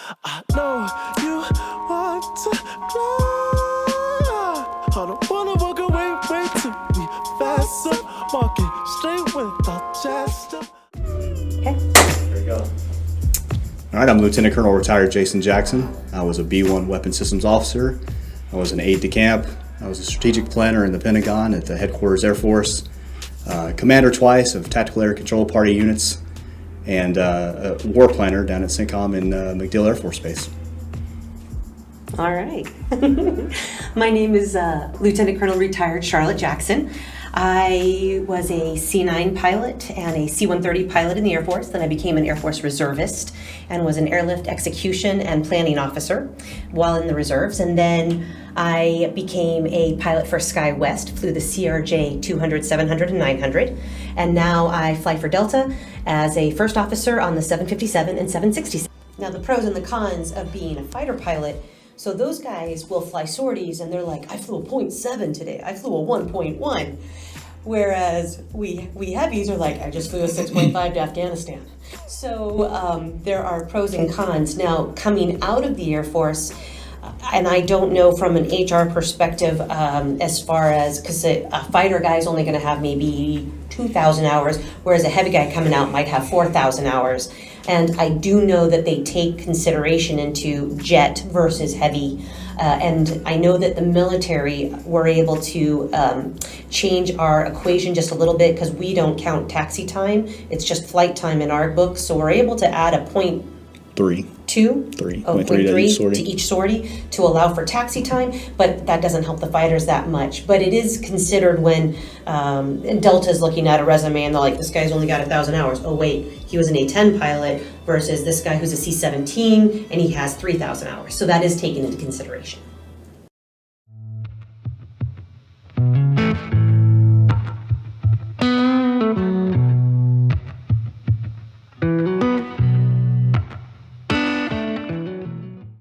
I know you want to cry. I don't wanna walk away, wait till we faster. Walking straight without Chester. Okay. There you go. All right, I'm Lieutenant Colonel retired Jason Jackson. I was a B-1 Weapon Systems Officer. I was an aide de camp. I was a strategic planner in the Pentagon at the Headquarters Air Force. Commander twice of Tactical Air Control Party units, and a war planner down at CENTCOM in MacDill Air Force Base. All right. My name is Lieutenant Colonel retired Charlotte Jackson. I was a C-9 pilot and a C-130 pilot in the Air Force. Then I became an Air Force reservist and was an airlift execution and planning officer while in the reserves. And then I became a pilot for SkyWest, flew the CRJ 200, 700, and 900. And now I fly for Delta as a first officer on the 757 and 767. Now the pros and the cons of being a fighter pilot. So those guys will fly sorties and they're like, I flew a 0.7 today, I flew a 1.1. Whereas we heavies are like, I just flew a 6.5 to Afghanistan. So there are pros and cons. Now, coming out of the Air Force, and I don't know from an HR perspective as far as, because a fighter guy is only going to have maybe 2,000 hours, whereas a heavy guy coming out might have 4,000 hours. And I do know that they take consideration into jet versus heavy. And I know that the military were able to change our equation just a little bit because we don't count taxi time. It's just flight time in our book. So we're able to add a point Three. to each sortie to allow for taxi time, but that doesn't help the fighters that much. But it is considered when Delta's looking at a resume and they're like, this guy's only got 1,000 hours. Oh wait, he was an A-10 pilot versus this guy who's a C-17 and he has 3,000 hours. So that is taken into consideration.